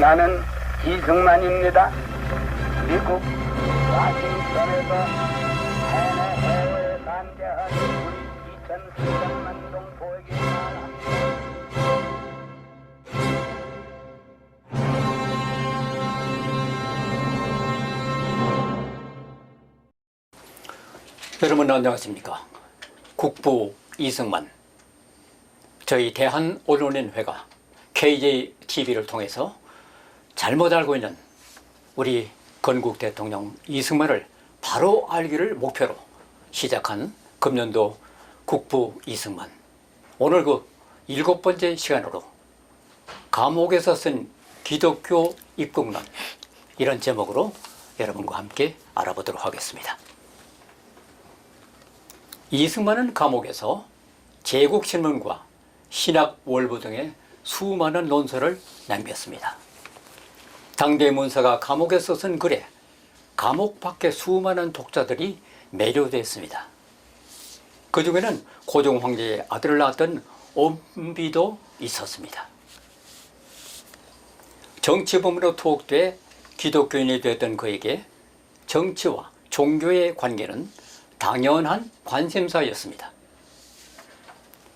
나는 이승만입니다. 미국 와싱턴에서 해외에 관계한 우리 2,300만 동 보에게 말합니다. 여러분 안녕하십니까. 국부 이승만, 저희 대한언론인회가 KJTV를 통해서 잘못 알고 있는 우리 건국 대통령 이승만을 바로 알기를 목표로 시작한 금년도 국부 이승만, 오늘 그 7번째 시간으로 감옥에서 쓴 기독교 입국론, 이런 제목으로 여러분과 함께 알아보도록 하겠습니다. 이승만은 감옥에서 제국신문과 신학월부 등의 수많은 논설을 남겼습니다. 당대 문사가 감옥에서 쓴 글에 감옥 밖의 수많은 독자들이 매료됐습니다. 그 중에는 고종 황제의 아들을 낳았던 엄비도 있었습니다. 정치범으로 투옥돼 기독교인이 되었던 그에게 정치와 종교의 관계는 당연한 관심사였습니다.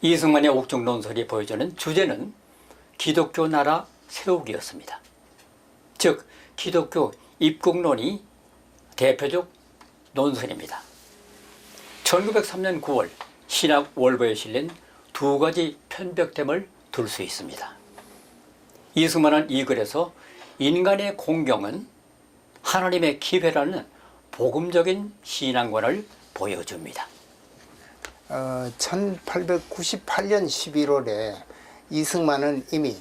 이승만의 옥중 논설이 보여주는 주제는 기독교 나라 세우기였습니다. 즉 기독교 입국론이 대표적 논설입니다. 1903년 9월 신학월보에 실린 두 가지 편벽됨을 들 수 있습니다. 이승만은 이 글에서 인간의 공경은 하나님의 기회라는 복음적인 신앙관을 보여줍니다. 1898년 11월에 이승만은 이미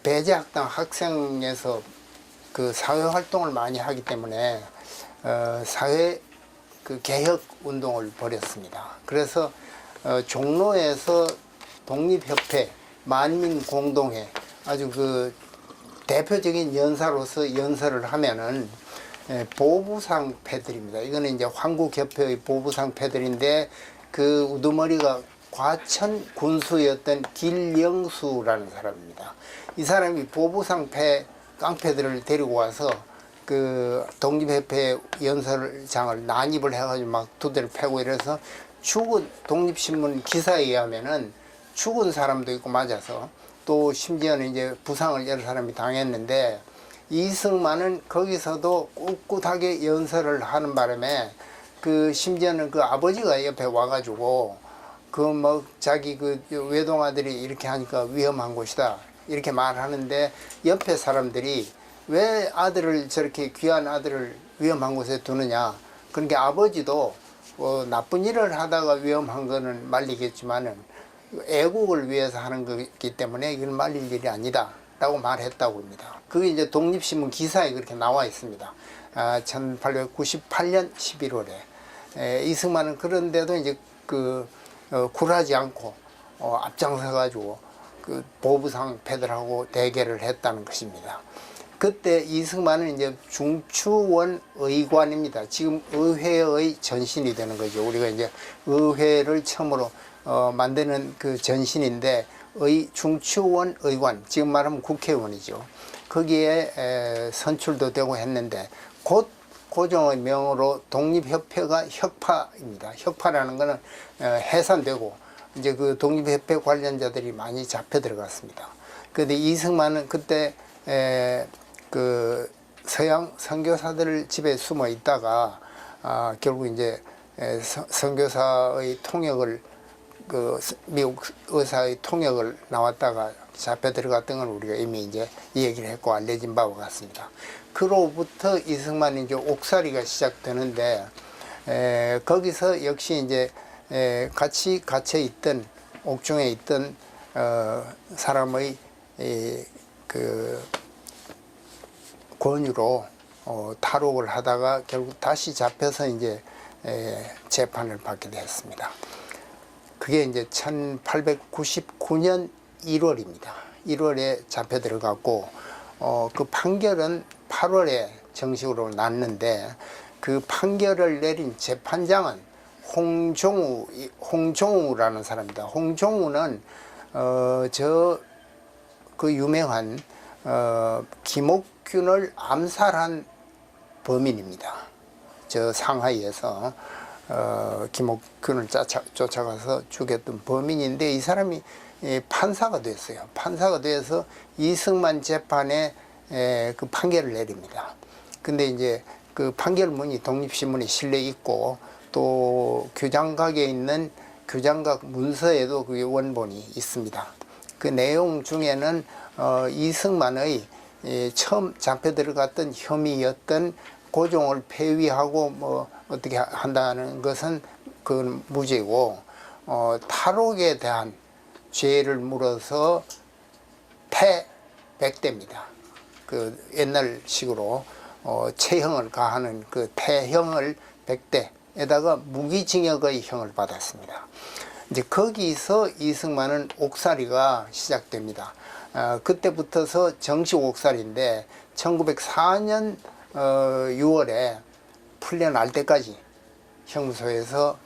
배제학당 학생에서 그 사회활동을 많이 하기 때문에 사회 그 개혁 운동을 벌였습니다. 그래서 종로에서 독립협회, 만민공동회, 아주 그 대표적인 연사로서 연설을 하면은 보부상 패들입니다. 이거는 이제 한국협회의 보부상 패들인데 그 우두머리가 과천 군수였던 길영수라는 사람입니다. 이 사람이 보부상 패 깡패들을 데리고 와서 그 독립협회 연설장을 난입을 해가지고 막 두대를 패고 이래서 죽은 독립신문 기사에 의하면은 죽은 사람도 있고 맞아서 또 심지어는 이제 부상을 여러 사람이 당했는데, 이승만은 거기서도 꿋꿋하게 연설을 하는 바람에 그 심지어는 그 아버지가 옆에 와가지고 그 뭐 자기 그 외동아들이 이렇게 하니까 위험한 곳이다 이렇게 말하는데, 옆에 사람들이 왜 아들을 저렇게 귀한 아들을 위험한 곳에 두느냐, 그러니까 아버지도 나쁜 일을 하다가 위험한 거는 말리겠지만은 애국을 위해서 하는 거기 때문에 이건 말릴 일이 아니다 라고 말했다고 합니다. 그게 이제 독립신문 기사에 그렇게 나와 있습니다. 1898년 11월에 이승만은 그런데도 이제 그 굴하지 않고 앞장서 가지고 그 보부상 패들하고 대결을 했다는 것입니다. 그때 이승만은 이제 중추원 의관입니다. 지금 의회의 전신이 되는 거죠. 우리가 이제 의회를 처음으로 만드는 그 전신인데, 중추원 의관, 지금 말하면 국회의원이죠. 거기에 선출도 되고 했는데, 곧 고종의 명으로 독립협회가 혁파입니다. 혁파라는 거는 해산되고 이제 그 독립협회 관련자들이 많이 잡혀 들어갔습니다. 그런데 이승만은 그때 그 서양 선교사들 집에 숨어 있다가 결국 이제 선교사의 통역을 그 미국 의사의 통역을 나왔다가 잡혀 들어갔던 건 우리가 이미 이제 얘기를 했고 알려진 바와 같습니다. 그로부터 이승만이 이제 옥살이가 시작되는데, 거기서 역시 이제 같이 갇혀 있던 옥중에 있던 사람의 그 권유로 탈옥을 하다가 결국 다시 잡혀서 이제 재판을 받게 되었습니다. 그게 이제 1899년 1월입니다. 1월에 잡혀 들어갔고, 그 판결은 8월에 정식으로 났는데, 그 판결을 내린 재판장은 홍종우라는 사람입니다. 홍종우는 그 유명한 김옥균을 암살한 범인입니다. 저 상하이에서 김옥균을 쫓아가서 죽였던 범인인데 이 사람이 판사가 됐어요. 판사가 돼서 이승만 재판에 그 판결을 내립니다. 근데 이제 그 판결문이 독립신문에 실려 있고 또 교장각에 있는 교장각 문서에도 그게 원본이 있습니다. 그 내용 중에는 이승만의 처음 잡혀 들어갔던 혐의였던 고종을 폐위하고 뭐 어떻게 한다는 것은 그 무죄고 탈옥에 대한 죄를 물어서 폐백대입니다. 그 옛날식으로 체형을 가하는 그 태형을 100대에다가 무기징역의 형을 받았습니다. 이제 거기서 이승만은 옥살이가 시작됩니다. 그때부터서 정식 옥살이인데 1904년 6월에 풀려날 때까지 형무소에서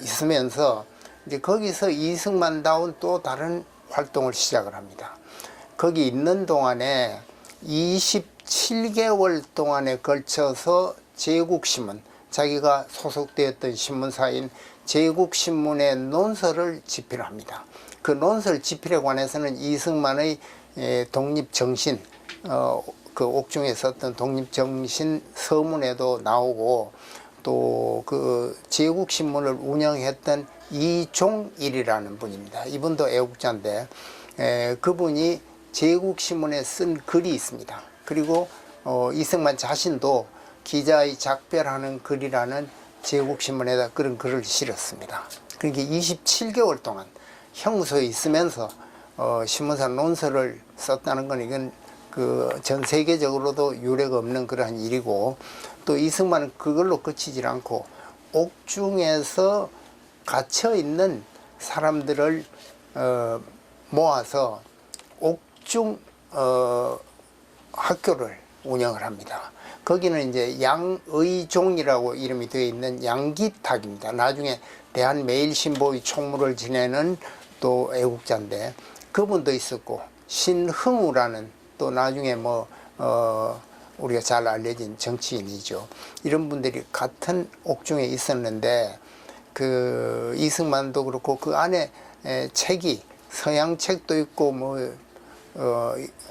있으면서 이제 거기서 이승만다운 또 다른 활동을 시작을 합니다. 거기 있는 동안에 27개월 동안에 걸쳐서 제국신문, 자기가 소속되었던 신문사인 제국신문의 논설을 집필합니다. 그 논설 집필에 관해서는 이승만의 독립정신, 그 옥중에 썼던 독립정신 서문에도 나오고 또 그 제국신문을 운영했던 이종일이라는 분입니다. 이분도 애국자인데 그분이 제국신문에 쓴 글이 있습니다. 그리고 이승만 자신도 기자의 작별하는 글이라는 제국신문에다 그런 글을 실었습니다. 그러니까 27개월 동안 형무소에 있으면서 신문사 논설을 썼다는 건 이건 그 전 세계적으로도 유례가 없는 그러한 일이고 또 이승만은 그걸로 그치질 않고 옥중에서 갇혀 있는 사람들을 모아서 옥중 학교를 운영을 합니다. 거기는 이제 양의종이라고 이름이 되어 있는 양기탁입니다. 나중에 대한매일신보의 총무를 지내는 또 애국자인데 그분도 있었고 신흥우라는 또 나중에 뭐 우리가 잘 알려진 정치인이죠. 이런 분들이 같은 옥중에 있었는데 그 이승만도 그렇고 그 안에 책이 서양 책도 있고 뭐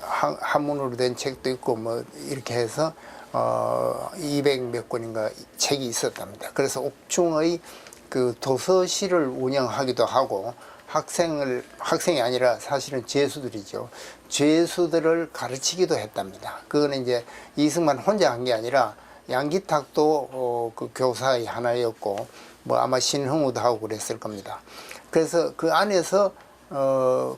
한문으로 된 책도 있고 뭐 이렇게 해서 200몇 권인가 책이 있었답니다. 그래서 옥중의 그 도서실을 운영하기도 하고 학생이 아니라 사실은 죄수들이죠. 죄수들을 가르치기도 했답니다. 그거는 이제 이승만 혼자 한 게 아니라 양기탁도 그 교사의 하나였고 뭐 아마 신흥우도 하고 그랬을 겁니다. 그래서 그 안에서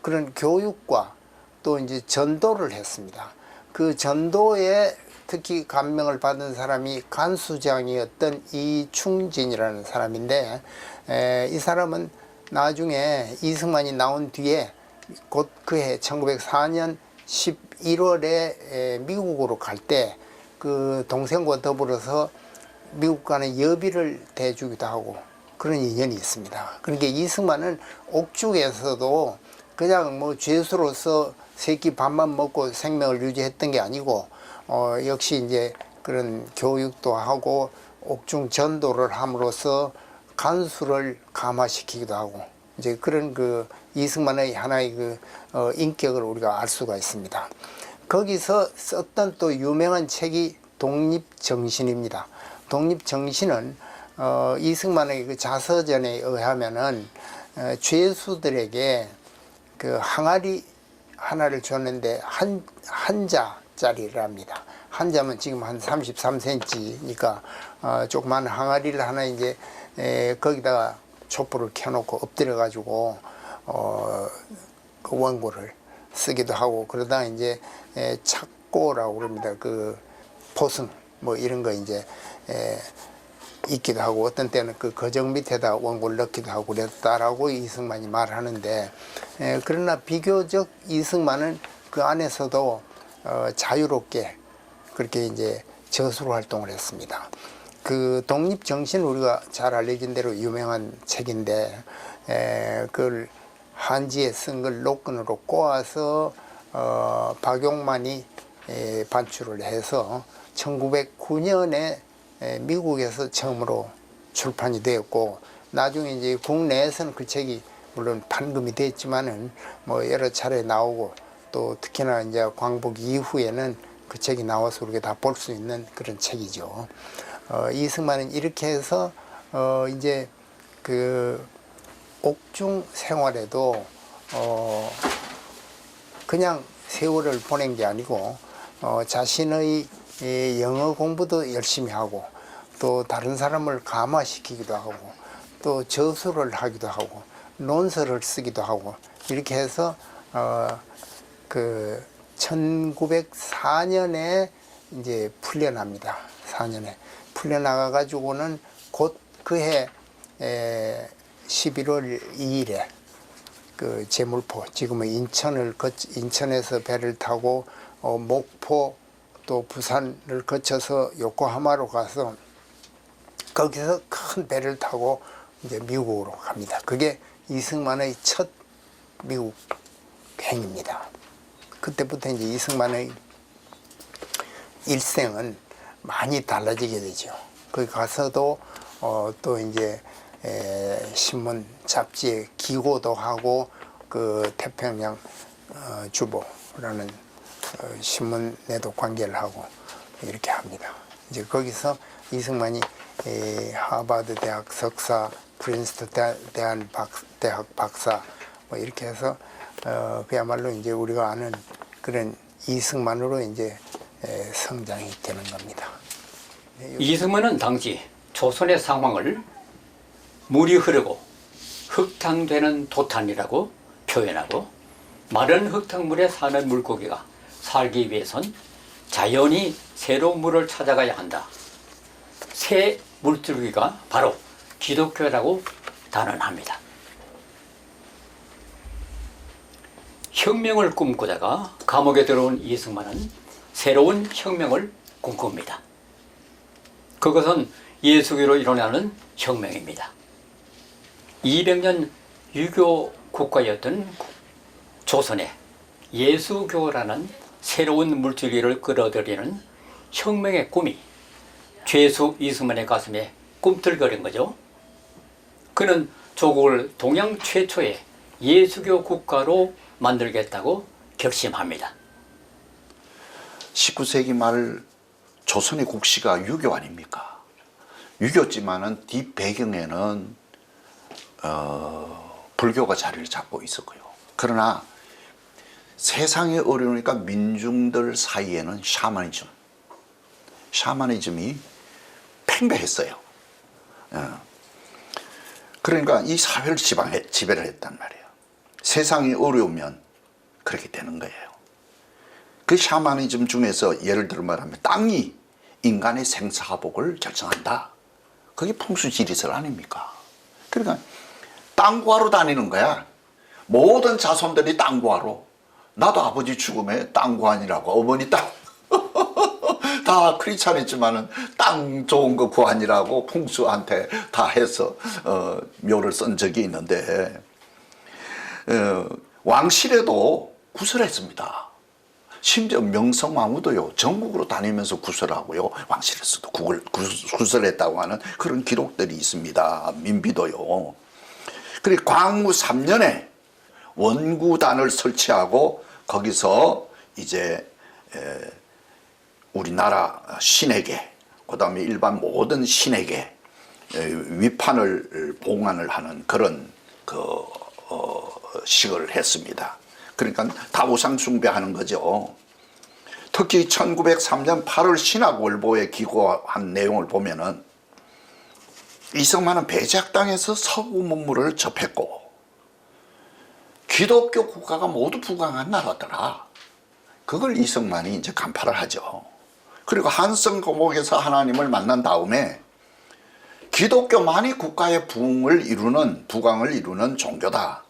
그런 교육과 또 이제 전도를 했습니다. 그 전도에 특히 감명을 받은 사람이 간수장이었던 이충진이라는 사람인데 이 사람은 나중에 이승만이 나온 뒤에 곧 그해 1904년 11월에 미국으로 갈 때 그 동생과 더불어서 미국과는 여비를 대주기도 하고 그런 인연이 있습니다. 그러니까 이승만은 옥중에서도 그냥 뭐 죄수로서 세끼 밥만 먹고 생명을 유지했던 게 아니고 역시 이제 그런 교육도 하고 옥중 전도를 함으로써 간수를 감화시키기도 하고 이제 그런 그 이승만의 하나의 그 인격을 우리가 알 수가 있습니다. 거기서 썼던 또 유명한 책이 독립정신입니다. 독립정신은 이승만의 그 자서전에 의하면은 죄수들에게 그 항아리 하나를 줬는데 한자짜리랍니다. 한자면 지금 한 33cm니까 조그만 항아리를 하나 이제 거기다가 촛불을 켜놓고 엎드려 가지고 그 원고를 쓰기도 하고 그러다 이제 착고라고 그럽니다. 그 포승 뭐 이런 거 이제 있기도 하고 어떤 때는 그 거정 밑에다 원고를 넣기도 하고 그랬다라고 이승만이 말하는데 그러나 비교적 이승만은 그 안에서도 자유롭게 그렇게 이제 저수로 활동을 했습니다. 그 독립정신 우리가 잘 알려진 대로 유명한 책인데 그걸 한지에 쓴 걸 노끈으로 꼬아서 박용만이 반출을 해서 1909년에 미국에서 처음으로 출판이 되었고, 나중에 이제 국내에서는 그 책이 물론 판금이 됐지만은 뭐 여러 차례 나오고, 또 특히나 이제 광복 이후에는 그 책이 나와서 우리가 다 볼 수 있는 그런 책이죠. 이승만은 이렇게 해서 이제 그 옥중 생활에도 그냥 세월을 보낸 게 아니고 자신의 영어 공부도 열심히 하고, 또 다른 사람을 감화시키기도 하고, 또 저술을 하기도 하고, 논설을 쓰기도 하고, 이렇게 해서 그 1904년에 이제 풀려납니다. 4년에 풀려나가 가지고는 곧 그해 11월 2일에 그 제물포, 지금은 인천에서 배를 타고 목포 또 부산을 거쳐서 요코하마로 가서 거기서 큰 배를 타고 이제 미국으로 갑니다. 그게 이승만의 첫 미국 행입니다. 그때부터 이제 이승만의 일생은 많이 달라지게 되죠. 거기 가서도 또 이제 신문 잡지에 기고도 하고, 그 태평양 주보라는 신문에도 관계를 하고 이렇게 합니다. 이제 거기서 이승만이 하버드 대학 석사, 프린스턴 대학 박사 뭐 이렇게 해서 그야말로 이제 우리가 아는 그런 이승만으로 이제 성장이 되는 겁니다. 이승만은 당시 조선의 상황을 물이 흐르고 흙탕되는 도탄이라고 표현하고, 마른 흙탕물에 사는 물고기가 살기 위해선 자연히 새로운 물을 찾아가야 한다. 새 물줄기가 바로 기독교라고 단언합니다. 혁명을 꿈꾸다가 감옥에 들어온 이승만은 새로운 혁명을 꿈꿉니다. 그것은 예수교로 일어나는 혁명입니다. 200년 유교 국가였던 조선에 예수교라는 새로운 물줄기를 끌어들이는 혁명의 꿈이 죄수 이승만의 가슴에 꿈틀거린 거죠. 그는 조국을 동양 최초의 예수교 국가로 만들겠다고 결심합니다. 19세기 말 조선의 국시가 유교 아닙니까? 유교지만은 뒷배경에는 불교가 자리를 잡고 있었고요. 그러나 세상이 어려우니까 민중들 사이에는 샤머니즘이 팽배했어요. 그러니까 이 사회를 지배를 했단 말이에요. 세상이 어려우면 그렇게 되는 거예요. 그 샤머니즘 중에서 예를 들어 말하면 땅이 인간의 생사복을 결정한다. 그게 풍수지리설 아닙니까? 그러니까 땅 구하러 다니는 거야. 모든 자손들이 땅 구하러. 나도 아버지 죽음에 땅 구하니라고, 어머니 땅 다 크리스찬이지만은 땅 좋은 거 구하니라고 풍수한테 다 해서 묘를 쓴 적이 있는데, 왕실에도 구설했습니다. 심지어 명성황후도요, 전국으로 다니면서 구설하고요, 왕실에서도 구설했다고 하는 그런 기록들이 있습니다. 민비도요. 그리고 광무 3년에 원구단을 설치하고 거기서 이제 우리나라 신에게, 그 다음에 일반 모든 신에게 위판을 봉안을 하는 그런 식을 했습니다. 그러니까 다 우상 숭배하는 거죠. 특히 1903년 8월 신학월보에 기고한 내용을 보면은 이승만은 배제학당에서 서구 문물을 접했고, 기독교 국가가 모두 부강한 나라더라. 그걸 이승만이 이제 간파를 하죠. 그리고 한성 거목에서 하나님을 만난 다음에 기독교만이 국가의 부강을 이루는 종교다.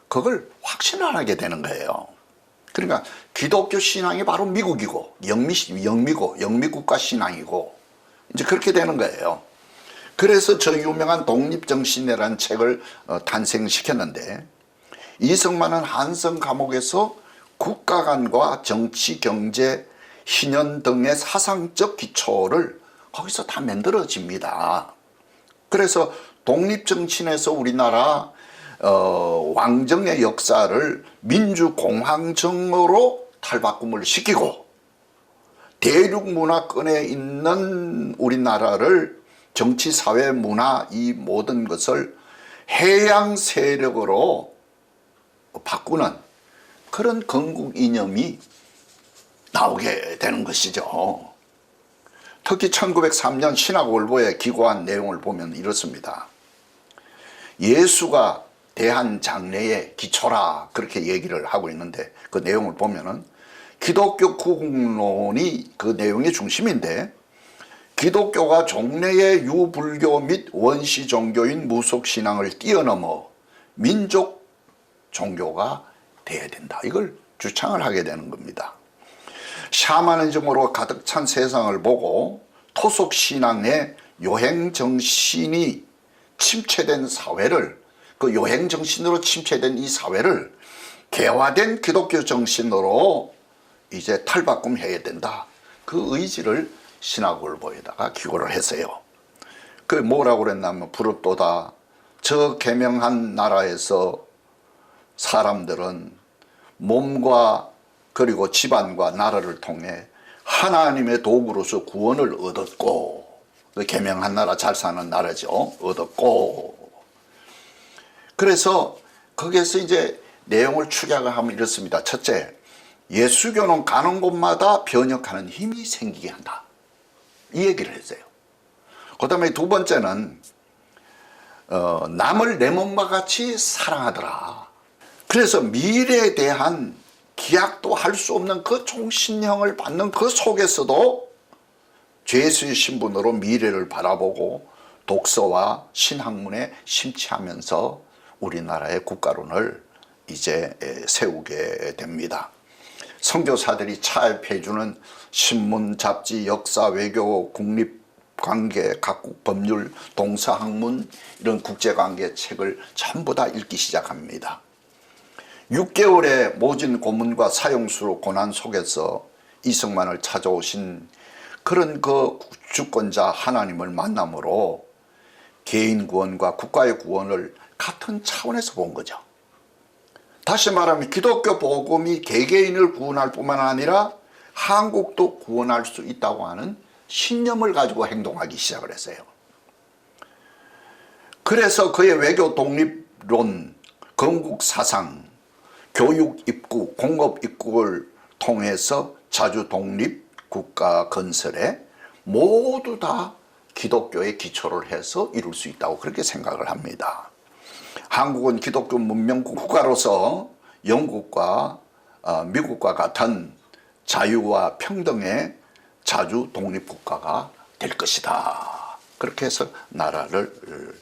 그걸 확신하게 되는 거예요. 그러니까 기독교 신앙이 바로 미국이고 영미국가 신앙이고 이제 그렇게 되는 거예요. 그래서 저 유명한 독립정신이라는 책을 탄생시켰는데, 이승만은 한성 감옥에서 국가 간과 정치, 경제, 신현 등의 사상적 기초를 거기서 다 만들어집니다. 그래서 독립정신에서 우리나라 왕정의 역사를 민주공황정으로 탈바꿈을 시키고 대륙문화권에 있는 우리나라를 정치, 사회, 문화 이 모든 것을 해양 세력으로 바꾸는 그런 건국 이념이 나오게 되는 것이죠. 특히 1903년 신학월보에 기고한 내용을 보면 이렇습니다. 예수가 대한 장래의 기초라 그렇게 얘기를 하고 있는데 그 내용을 보면은 기독교 구국론이 그 내용의 중심인데 기독교가 종래의 유불교 및 원시 종교인 무속신앙을 뛰어넘어 민족 종교가 돼야 된다. 이걸 주창을 하게 되는 겁니다. 샤머니즘으로 가득 찬 세상을 보고 토속신앙의 요행정신이 침체된 사회를 그 요행정신으로 침체된 이 사회를 개화된 기독교 정신으로 이제 탈바꿈해야 된다. 그 의지를 신학월보에다가 기고를 했어요. 그 뭐라고 그랬냐면 부럽도다. 저 계명한 나라에서 사람들은 몸과 그리고 집안과 나라를 통해 하나님의 도구로서 구원을 얻었고 계명한 나라 잘 사는 나라죠. 얻었고 그래서 거기에서 이제 내용을 축약을 하면 이렇습니다. 첫째, 예수교는 가는 곳마다 변혁하는 힘이 생기게 한다. 이 얘기를 했어요. 그 다음에 두 번째는 남을 내 몸과 같이 사랑하더라. 그래서 미래에 대한 기약도 할 수 없는 그 종신형을 받는 그 속에서도 죄수의 신분으로 미래를 바라보고 독서와 신학문에 심취하면서 우리나라의 국가론을 이제 세우게 됩니다. 선교사들이 차입해주는 신문, 잡지, 역사, 외교, 국립관계, 각국 법률, 동서학문 이런 국제관계 책을 전부 다 읽기 시작합니다. 6개월의 모진 고문과 사형수로 고난 속에서 이승만을 찾아오신 그런 그 주권자 하나님을 만남으로 개인 구원과 국가의 구원을 같은 차원에서 본 거죠. 다시 말하면 기독교 복음이 개개인을 구원할 뿐만 아니라 한국도 구원할 수 있다고 하는 신념을 가지고 행동하기 시작을 했어요. 그래서 그의 외교 독립론, 건국 사상, 교육 입국, 공업 입국을 통해서 자주 독립 국가 건설에 모두 다 기독교의 기초를 해서 이룰 수 있다고 그렇게 생각을 합니다. 한국은 기독교 문명 국가로서 영국과 미국과 같은 자유와 평등의 자주 독립국가가 될 것이다. 그렇게 해서 나라를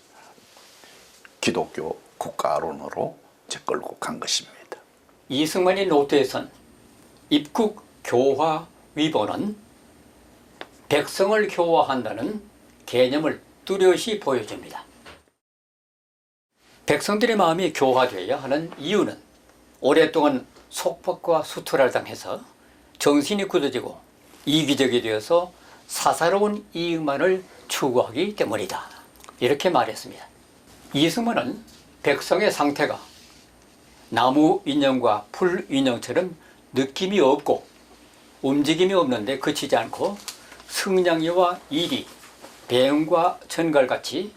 기독교 국가론으로 이제 끌고 간 것입니다. 이승만의 노트에선 입국 교화 위본은 백성을 교화한다는 개념을 뚜렷이 보여줍니다. 백성들의 마음이 교화되어야 하는 이유는 오랫동안 속박과 수탈을 당해서 정신이 굳어지고 이기적이 되어서 사사로운 이익만을 추구하기 때문이다. 이렇게 말했습니다. 이승만은 백성의 상태가 나무 인형과 풀 인형처럼 느낌이 없고 움직임이 없는데 그치지 않고 승냥이와 이리, 뱀과 전갈같이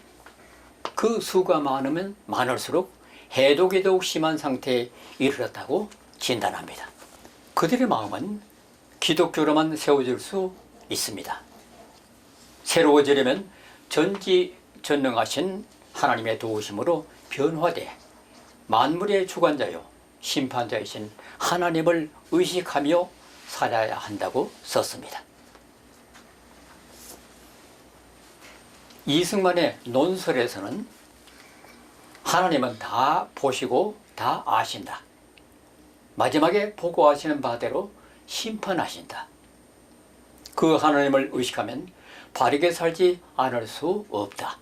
그 수가 많으면 많을수록 해독이 더욱 심한 상태에 이르렀다고 진단합니다. 그들의 마음은 기독교로만 세워질 수 있습니다. 새로워지려면 전지전능하신 하나님의 도우심으로 변화돼 만물의 주관자요 심판자이신 하나님을 의식하며 살아야 한다고 썼습니다. 이승만의 논설에서는 하나님은 다 보시고 다 아신다. 마지막에 보고하시는 바대로 심판하신다. 그 하나님을 의식하면 바르게 살지 않을 수 없다.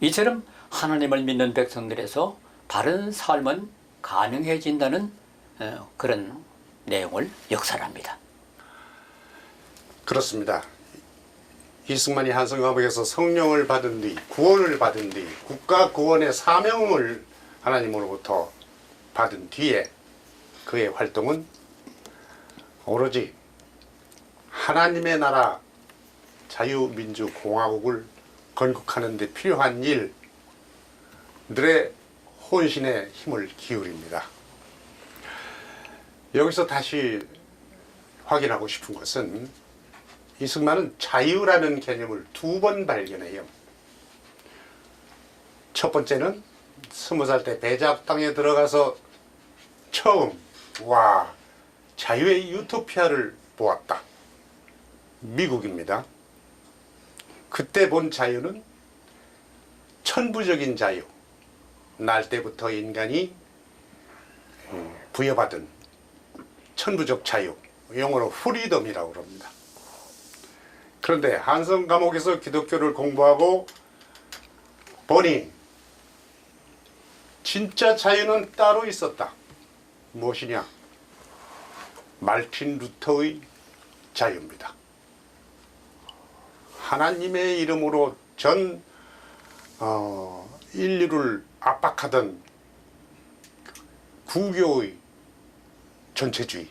이처럼 하나님을 믿는 백성들에서 바른 삶은 가능해진다는 그런 내용을 역설합니다. 그렇습니다. 이승만이 한성감옥에서 성령을 받은 뒤, 구원을 받은 뒤, 국가 구원의 사명을 하나님으로부터 받은 뒤에 그의 활동은 오로지 하나님의 나라 자유민주공화국을 건국하는 데 필요한 일들의 혼신의 힘을 기울입니다. 여기서 다시 확인하고 싶은 것은 이승만은 자유라는 개념을 2번 발견해요. 첫 번째는 20살 때 배제학당에 들어가서 처음 와 자유의 유토피아를 보았다. 미국입니다. 그때 본 자유는 천부적인 자유, 날 때부터 인간이 부여받은 천부적 자유, 영어로 프리덤이라고 합니다. 그런데 한성 감옥에서 기독교를 공부하고 보니 진짜 자유는 따로 있었다. 무엇이냐? 말틴 루터의 자유입니다. 하나님의 이름으로 전 인류를 압박하던 구교의 전체주의,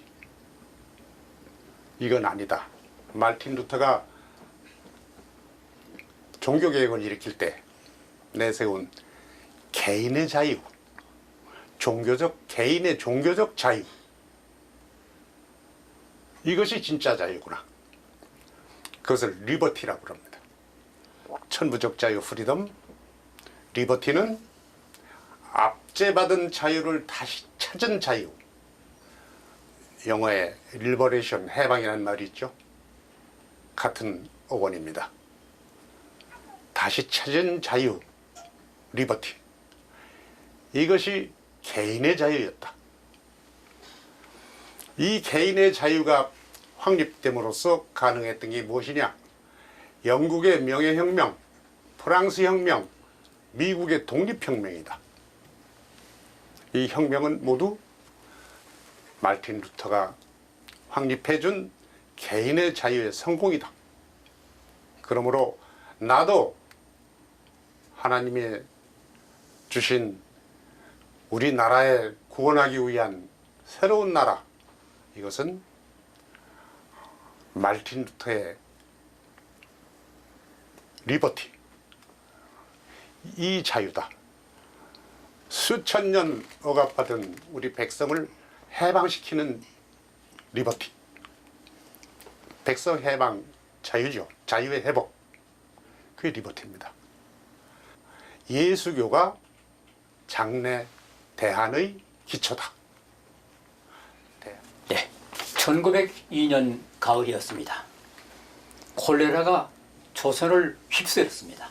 이건 아니다. 말틴 루터가 종교개혁을 일으킬 때 내세운 개인의 자유, 개인의 종교적 자유, 이것이 진짜 자유구나. 그것을 리버티라고 합니다. 천부적 자유 프리덤, 리버티는 압제받은 자유를 다시 찾은 자유. 영어에 리버레이션, 해방이라는 말이 있죠. 같은 어원입니다. 다시 찾은 자유, 리버티. 이것이 개인의 자유였다. 이 개인의 자유가 확립됨으로써 가능했던 게 무엇이냐? 영국의 명예혁명, 프랑스 혁명, 미국의 독립혁명이다. 이 혁명은 모두 말틴 루터가 확립해준 개인의 자유의 성공이다. 그러므로 나도 하나님의 주신 우리나라에 구원하기 위한 새로운 나라, 이것은 말틴 루터의 리버티, 이 자유다. 수천 년 억압받은 우리 백성을 해방시키는 리버티. 백성 해방, 자유죠. 자유의 회복. 그게 리버티입니다. 예수교가 장래 대한의 기초다. 네, 1902년 가을이었습니다. 콜레라가 조선을 휩쓸었습니다.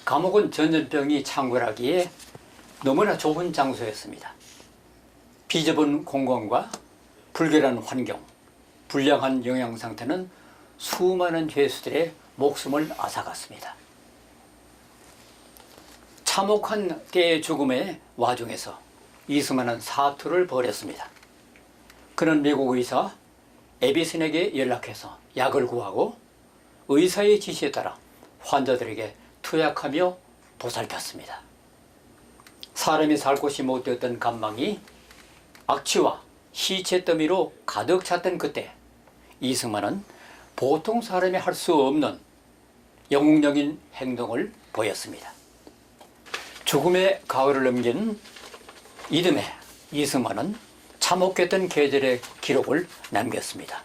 감옥은 전염병이 창궐하기에 너무나 좁은 장소였습니다. 비좁은 공간과 불결한 환경, 불량한 영양 상태는 수많은 죄수들의 목숨을 앗아갔습니다. 참혹한 때의 죽음의 와중에서 이승만은 사투를 벌였습니다. 그는 미국 의사 에비슨에게 연락해서 약을 구하고 의사의 지시에 따라 환자들에게 투약하며 보살폈습니다. 사람이 살 곳이 못 되었던 간망이 악취와 시체 더미로 가득 찼던 그때 이승만은 보통 사람이 할 수 없는 영웅적인 행동을 보였습니다. 죽음의 가을을 넘긴 이듬해 이승만은 참혹했던 계절의 기록을 남겼습니다.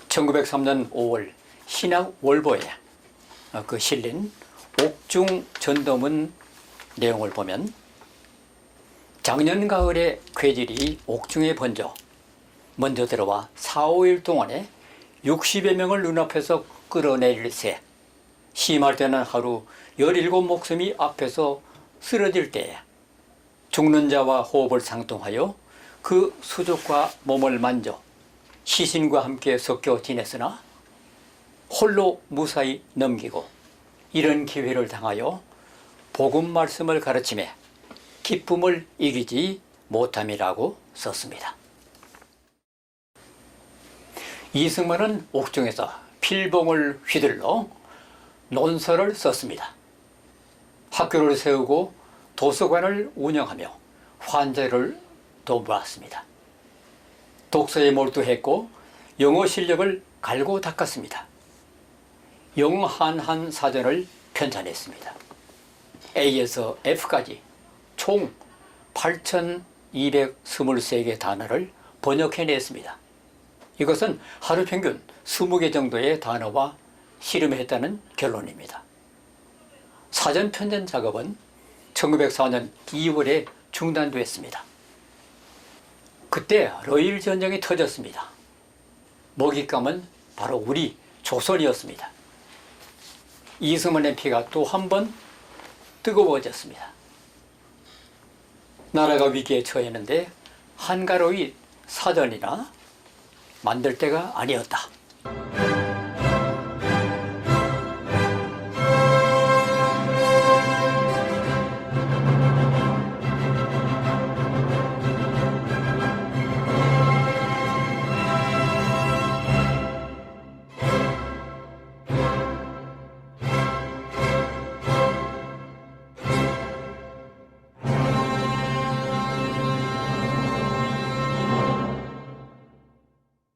1903년 5월 신학월보에 실린 옥중 전도문 내용을 보면 작년 가을에 괴질이 옥중에 번져 먼저 들어와 4, 5일 동안에 60여 명을 눈앞에서 끌어내릴 새, 심할 때는 하루 17목숨이 앞에서 쓰러질 때에 죽는 자와 호흡을 상통하여 그 수족과 몸을 만져 시신과 함께 섞여 지냈으나 홀로 무사히 넘기고 이런 기회를 당하여 복음 말씀을 가르치며 기쁨을 이기지 못함이라고 썼습니다. 이승만은 옥중에서 필봉을 휘둘러 논설을 썼습니다. 학교를 세우고 도서관을 운영하며 환자를 도보았습니다. 독서에 몰두했고 영어 실력을 갈고 닦았습니다. 영한한 사전을 편찬했습니다. A에서 F까지 총 8,223개 단어를 번역해냈습니다. 이것은 하루 평균 20개 정도의 단어와 씨름했다는 결론입니다. 사전 편찬 작업은 1904년 2월에 중단됐습니다. 그때 러일 전쟁이 터졌습니다. 먹잇감은 바로 우리 조선이었습니다. 이승만의 피가 또 한 번 뜨거워졌습니다. 나라가 위기에 처했는데 한가로이 사전이나 만들 때가 아니었다.